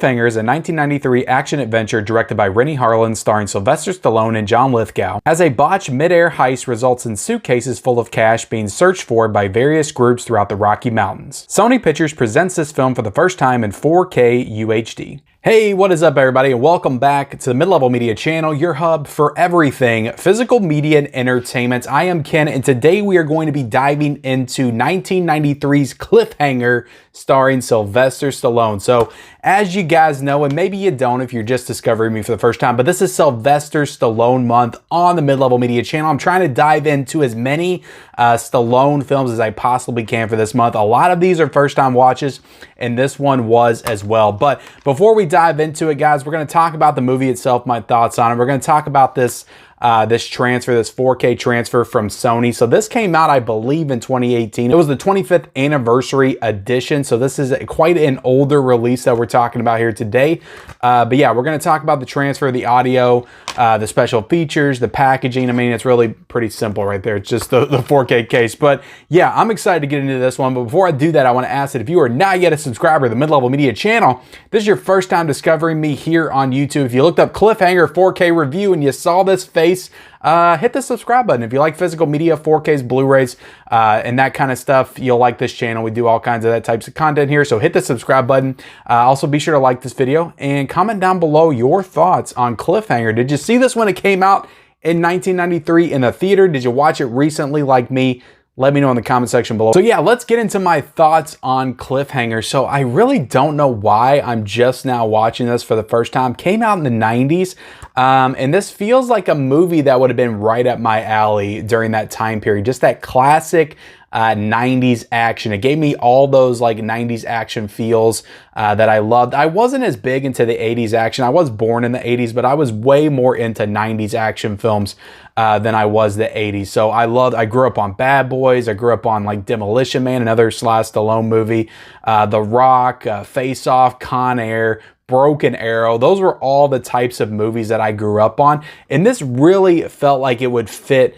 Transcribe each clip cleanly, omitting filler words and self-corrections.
Cliffhanger is a 1993 action-adventure directed by Rennie Harlin starring Sylvester Stallone and John Lithgow, as a botched mid-air heist results in suitcases full of cash being searched for by various groups throughout the Rocky Mountains. Sony Pictures presents this film for the first time in 4K UHD. Hey, what is up everybody, and welcome back to the Mid-Level Media channel, your hub for everything physical media and entertainment. I am Ken, and today we are going to be diving into 1993's Cliffhanger starring Sylvester Stallone. So, as you guys know, and maybe you don't if you're just discovering me for the first time, but this is Sylvester Stallone month on the Mid-Level Media channel. I'm trying to dive into as many Stallone films as I possibly can for this month. A lot of these are first-time watches, and this one was as well. But before we dive into it, guys, we're going to talk about the movie itself, my thoughts on it. We're going to talk about this transfer, this 4K transfer from Sony. So this came out, I believe, in 2018. It was the 25th anniversary edition. So this is quite an older release that we're talking about here today. But yeah, we're going to talk about the transfer, the audio, the special features, the packaging. I mean, it's really pretty simple right there. It's just the 4K case. But yeah, I'm excited to get into this one. But before I do that, I want to ask that if you are not yet a subscriber to the Mid-Level Media channel, this is your first time discovering me here on YouTube. If you looked up Cliffhanger 4K review and you saw this face, hit the subscribe button. If you like physical media, 4Ks, Blu-rays, and that kind of stuff, you'll like this channel. We do all kinds of that types of content here, so hit the subscribe button. Also, be sure to like this video and comment down below your thoughts on Cliffhanger. Did you see this when it came out in 1993 in the theater? Did you watch it recently like me? Let me know in the comment section below. So yeah, let's get into my thoughts on Cliffhanger. So I really don't know why I'm just now watching this for the first time. Came out in the 90s, and this feels like a movie that would have been right up my alley during that time period. Just that classic 90s action. It gave me all those like 90s action feels that I loved. I wasn't as big into the 80s action. I was born in the 80s, but I was way more into 90s action films than I was the 80s. So I grew up on Bad Boys. I grew up on like Demolition Man, another Sly Stallone movie, The Rock, Face Off, Con Air, Broken Arrow. Those were all the types of movies that I grew up on. And this really felt like it would fit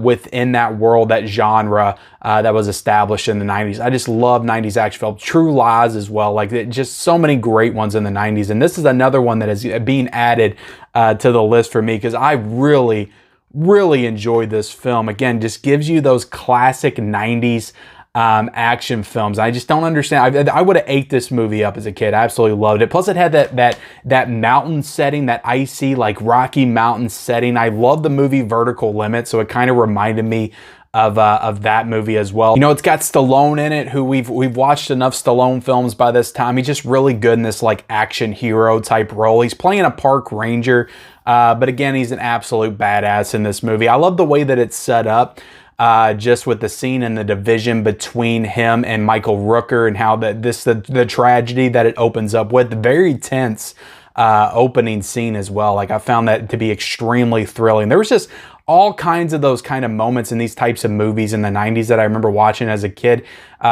within that world, that genre that was established in the 90s. I just love 90s action films. True Lies as well. Like just so many great ones in the 90s. And this is another one that is being added to the list for me because I really enjoyed this film. Again, just gives you those classic 90s action films. I just don't understand. I would have ate this movie up as a kid. I absolutely loved it. Plus it had that mountain setting, that icy like Rocky Mountain setting. I love the movie Vertical Limit, so it kind of reminded me of that movie as well. You know, it's got Stallone in it, who we've watched enough Stallone films by this time. He's just really good in this like action hero type role. He's playing a park ranger, but again, he's an absolute badass in this movie. I love the way that it's set up. Just with the scene and the division between him and Michael Rooker, and how the tragedy that it opens up with. Very tense opening scene as well. Like I found that to be extremely thrilling. There was just all kinds of those kind of moments in these types of movies in the 90s that I remember watching as a kid.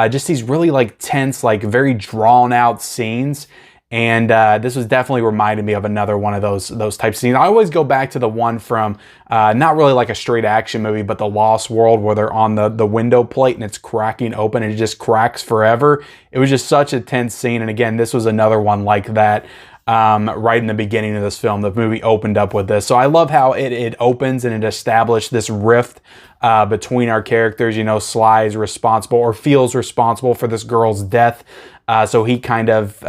Just these really like tense, like very drawn out scenes. And this was definitely reminded me of another one of those types of scenes. I always go back to the one from, not really like a straight action movie, but The Lost World, where they're on the window plate and it's cracking open and it just cracks forever. It was just such a tense scene. And again, this was another one like that. Right in the beginning of this film, the movie opened up with this. So I love how it opens and it established this rift between our characters. You know, Sly is responsible or feels responsible for this girl's death. So he kind of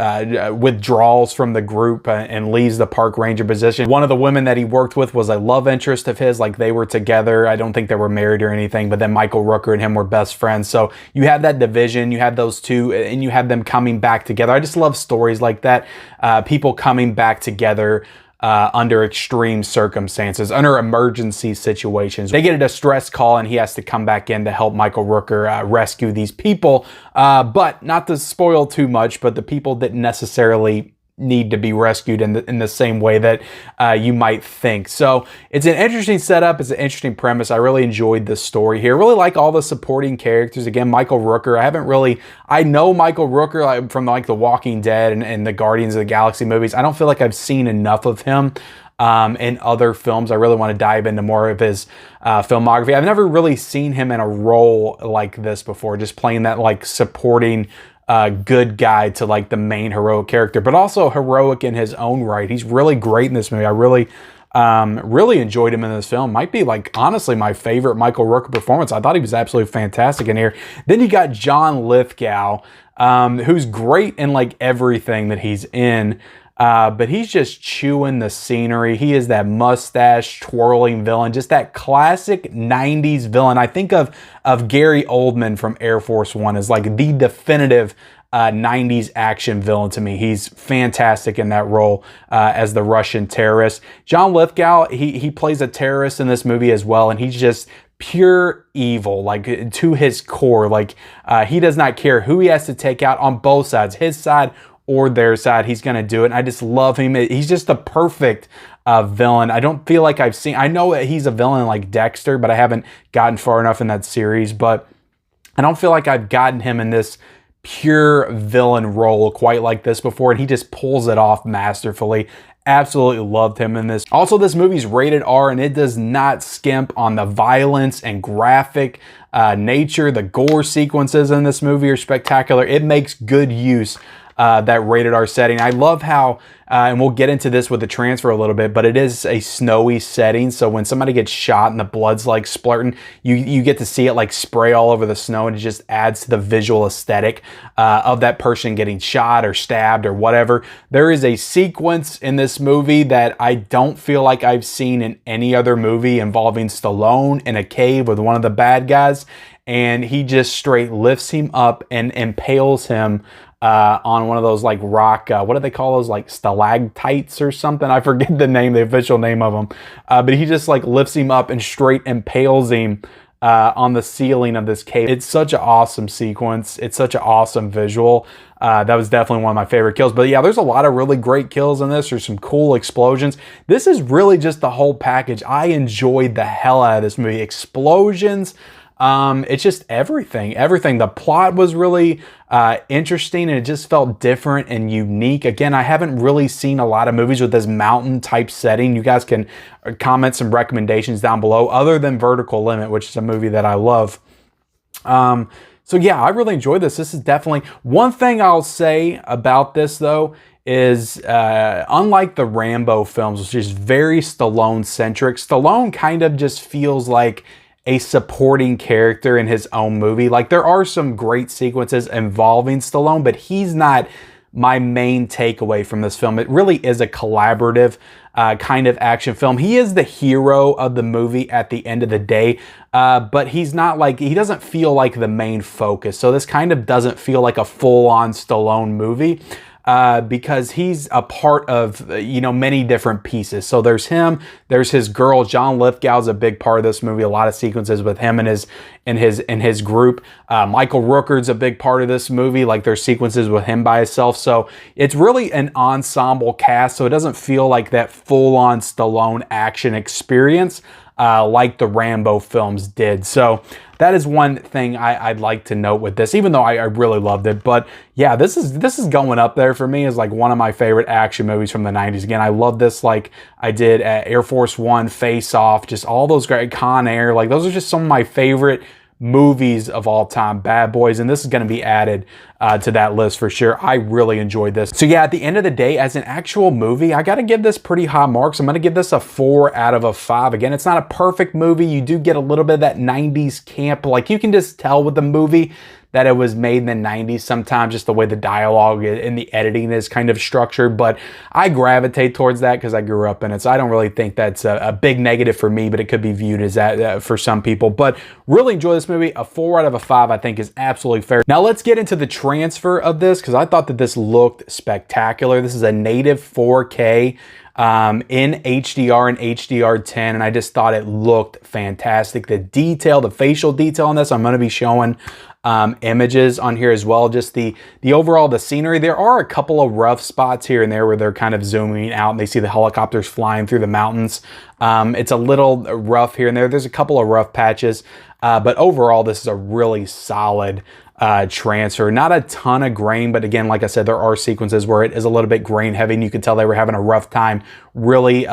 withdraws from the group and leaves the park ranger position. One of the women that he worked with was a love interest of his, like they were together. I don't think they were married or anything, but then Michael Rooker and him were best friends. So you have that division, you have those two, and you have them coming back together. I just love stories like that. People coming back together under extreme circumstances, under emergency situations. They get a distress call and he has to come back in to help Michael Rooker rescue these people. But not to spoil too much, but the people didn't necessarily need to be rescued in the same way that you might think. So it's an interesting setup. It's an interesting premise. I really enjoyed this story here. I really like all the supporting characters. Again, Michael Rooker. I know Michael Rooker from like The Walking Dead and the Guardians of the Galaxy movies. I don't feel like I've seen enough of him in other films. I really want to dive into more of his filmography. I've never really seen him in a role like this before, just playing that like supporting good guy to like the main heroic character, but also heroic in his own right. He's really great in this movie. I really enjoyed him in this film. Might be like honestly my favorite Michael Rooker performance. I thought he was absolutely fantastic in here. Then you got John Lithgow, who's great in like everything that he's in. But he's just chewing the scenery. He is that mustache twirling villain, just that classic 90s villain. I think of Gary Oldman from Air Force One as like the definitive 90s action villain to me. He's fantastic in that role as the Russian terrorist. John Lithgow, he plays a terrorist in this movie as well, and he's just pure evil, like to his core. Like he does not care who he has to take out on both sides, his side or their side. He's going to do it. And I just love him. He's just the perfect villain. I don't feel like I know that he's a villain like Dexter, but I haven't gotten far enough in that series. But I don't feel like I've gotten him in this pure villain role quite like this before. And he just pulls it off masterfully. Absolutely loved him in this. Also, this movie's rated R, and it does not skimp on the violence and graphic nature. The gore sequences in this movie are spectacular. It makes good use that rated R setting. I love how, and we'll get into this with the transfer a little bit, but it is a snowy setting. So when somebody gets shot and the blood's like splurting, you get to see it like spray all over the snow, and it just adds to the visual aesthetic of that person getting shot or stabbed or whatever. There is a sequence in this movie that I don't feel like I've seen in any other movie involving Stallone in a cave with one of the bad guys, and he just straight lifts him up and impales him on one of those like rock, what do they call those, like stalactites or something? I forget the name, the official name of them. But he just like lifts him up and straight impales him on the ceiling of this cave. It's such an awesome sequence. It's such an awesome visual. That was definitely one of my favorite kills. But yeah, there's a lot of really great kills in this. There's some cool explosions. This is really just the whole package. I enjoyed the hell out of this movie. Explosions. It's just everything. The plot was really interesting, and it just felt different and unique. Again, I haven't really seen a lot of movies with this mountain type setting. You guys can comment some recommendations down below, other than Vertical Limit, which is a movie that I love. So yeah, I really enjoyed this. This is definitely one thing I'll say about this though is unlike the Rambo films, which is very Stallone centric, Stallone kind of just feels like a supporting character in his own movie. Like there are some great sequences involving Stallone, but he's not my main takeaway from this film. It really is a collaborative kind of action film. He is the hero of the movie at the end of the day, but he's not like, he doesn't feel like the main focus. So this kind of doesn't feel like a full-on Stallone movie. Because he's a part of, many different pieces. So there's him, there's his girl. John Lithgow's a big part of this movie. A lot of sequences with him and his group. Michael Rooker's a big part of this movie. Like there's sequences with him by himself. So it's really an ensemble cast. So it doesn't feel like that full-on Stallone action experience like the Rambo films did. So that is one thing I'd like to note with this, even though I really loved it. But yeah, this is going up there for me as like one of my favorite action movies from the 90s. Again, I love this like I did at Air Force One, Face Off, just all those great Con Air. Like those are just some of my favorite movies of all time, Bad Boys, and this is going to be added to that list for sure. I really enjoyed this. So yeah, at the end of the day, as an actual movie, I got to give this pretty high marks. I'm going to give this a 4 out of a 5. Again, it's not a perfect movie. You do get a little bit of that 90s camp. Like you can just tell with the movie that it was made in the 90s sometimes, just the way the dialogue and the editing is kind of structured. But I gravitate towards that because I grew up in it. So I don't really think that's a big negative for me, but it could be viewed as that for some people. But really enjoy this movie. A 4 out of a 5 I think is absolutely fair. Now let's get into the transfer of this, because I thought that this looked spectacular. This is a native 4K in HDR and HDR10, and I just thought it looked fantastic. The detail, the facial detail on this, I'm going to be showing images on here as well. Just the overall, the scenery. There are a couple of rough spots here and there where they're kind of zooming out and they see the helicopters flying through the mountains. It's a little rough here and there. There's a couple of rough patches, but overall this is a really solid transfer. Not a ton of grain, but again, like I said, there are sequences where it is a little bit grain heavy and you can tell they were having a rough time really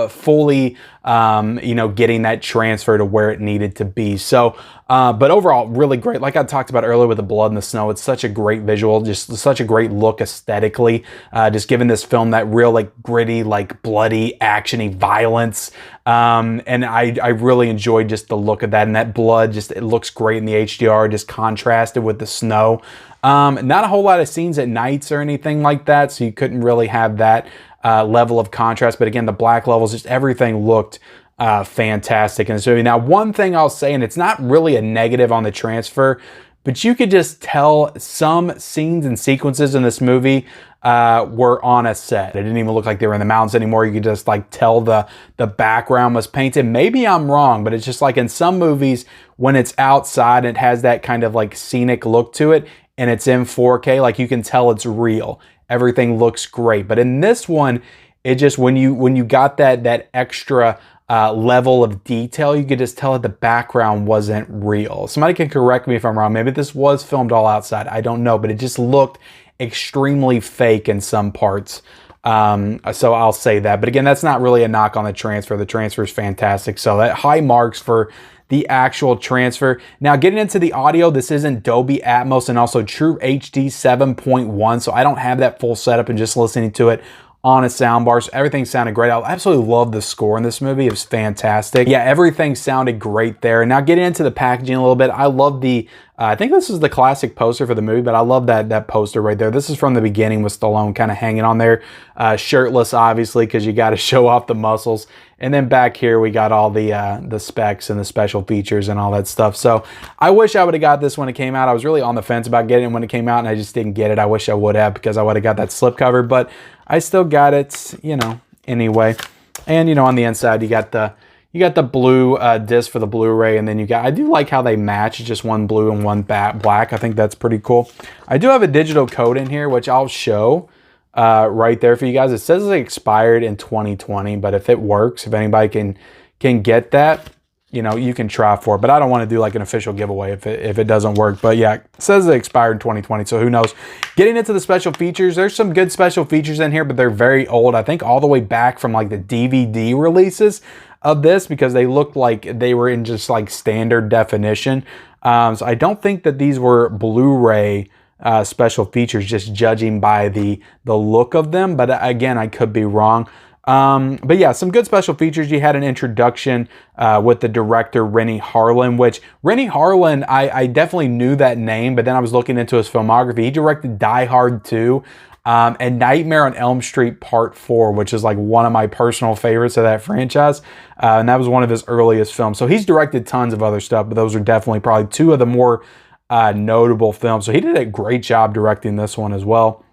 fully you know, getting that transfer to where it needed to be. So, but overall, really great. Like I talked about earlier with the blood and the snow, it's such a great visual, just such a great look aesthetically, just giving this film that real like gritty, like bloody, actiony violence. And I really enjoyed just the look of that, and that blood just, it looks great in the HDR, just contrasted with the snow. Not a whole lot of scenes at nights or anything like that, so you couldn't really have that level of contrast. But again, the black levels, just everything looked fantastic in this movie. Now, one thing I'll say, and it's not really a negative on the transfer, but you could just tell some scenes and sequences in this movie were on a set. It didn't even look like they were in the mountains anymore. You could just like tell the background was painted. Maybe I'm wrong, but it's just like in some movies when it's outside, it has that kind of like scenic look to it, and it's in 4K, like you can tell it's real. Everything looks great. But in this one, it just, when you got that extra level of detail, you could just tell that the background wasn't real. Somebody can correct me if I'm wrong. Maybe this was filmed all outside. I don't know, but it just looked extremely fake in some parts. So I'll say that. But again, that's not really a knock on the transfer. The transfer is fantastic. So that high marks for the actual transfer. Now, getting into the audio, this isn't Dolby Atmos and also True HD 7.1. So I don't have that full setup, and just listening to it on a soundbar. So everything sounded great. I absolutely love the score in this movie. It was fantastic. Yeah, everything sounded great there. Now, getting into the packaging a little bit, I love the, I think this is the classic poster for the movie, but I love that poster right there. This is from the beginning with Stallone kind of hanging on there, shirtless, obviously, because you got to show off the muscles. And then back here, we got all the specs and the special features and all that stuff. So I wish I would have got this when it came out. I was really on the fence about getting it when it came out, and I just didn't get it. I wish I would have, because I would have got that slipcover, but I still got it, you know, anyway. And, you know, on the inside, you got the blue disc for the Blu-ray, and then you got, I do like how they match. It's just one blue and one black. I think that's pretty cool. I do have a digital code in here, which I'll show right there for you guys. It says it expired in 2020, but if it works, if anybody can get that, you know, you can try for it. But I don't want to do like an official giveaway if it doesn't work. But yeah, it says it expired in 2020, so who knows. Getting into the special features, there's some good special features in here, but they're very old. I think all the way back from like the DVD releases of this, because they looked like they were in just like standard definition. So I don't think that these were Blu-ray special features, just judging by the look of them. But again, I could be wrong. But yeah, some good special features. You had an introduction with the director, Renny Harlin, which Renny Harlin, I definitely knew that name, but then I was looking into his filmography. He directed Die Hard 2 and Nightmare on Elm Street Part 4, which is like one of my personal favorites of that franchise. And that was one of his earliest films. So he's directed tons of other stuff, but those are definitely probably two of the more notable films. So he did a great job directing this one as well.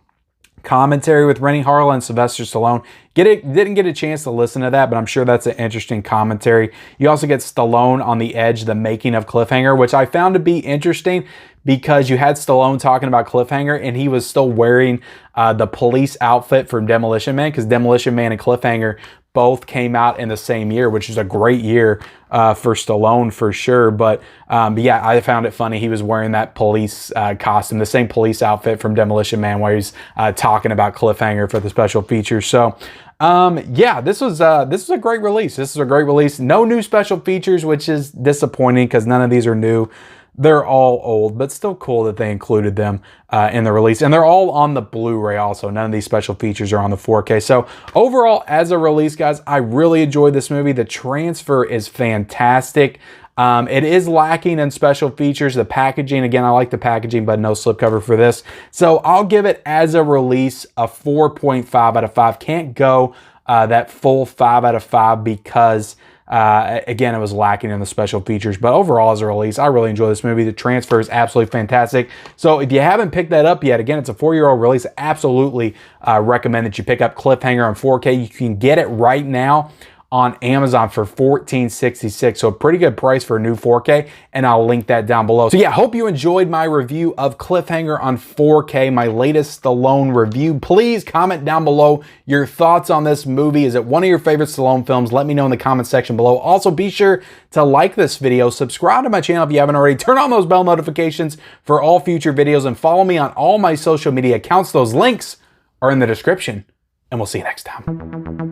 Commentary with Renny Harlin and Sylvester Stallone. Didn't get a chance to listen to that, but I'm sure that's an interesting commentary. You also get Stallone on the Edge, the making of Cliffhanger, which I found to be interesting because you had Stallone talking about Cliffhanger, and he was still wearing the police outfit from Demolition Man, because Demolition Man and Cliffhanger both came out in the same year, which is a great year for Stallone for sure. But yeah, I found it funny. He was wearing that police costume, the same police outfit from Demolition Man, where he's talking about Cliffhanger for the special features. So yeah, this was a great release. This is a great release. No new special features, which is disappointing because none of these are new. They're all old, but still cool that they included them in the release. And they're all on the Blu-ray also. None of these special features are on the 4K. So overall, as a release, guys, I really enjoyed this movie. The transfer is fantastic. It is lacking in special features. The packaging, again, I like the packaging, but no slipcover for this. So I'll give it, as a release, a 4.5 out of 5. Can't go that full 5 out of 5 because again, it was lacking in the special features. But overall, as a release, I really enjoy this movie. The transfer is absolutely fantastic. So if you haven't picked that up yet, again, it's a 4-year-old release. I absolutely recommend that you pick up Cliffhanger on 4K. You can get it right now on Amazon for $14.66. So a pretty good price for a new 4K, and I'll link that down below. So yeah, hope you enjoyed my review of Cliffhanger on 4K, my latest Stallone review. Please comment down below your thoughts on this movie. Is it one of your favorite Stallone films? Let me know in the comment section below. Also, be sure to like this video, subscribe to my channel if you haven't already, turn on those bell notifications for all future videos, and follow me on all my social media accounts. Those links are in the description, and we'll see you next time.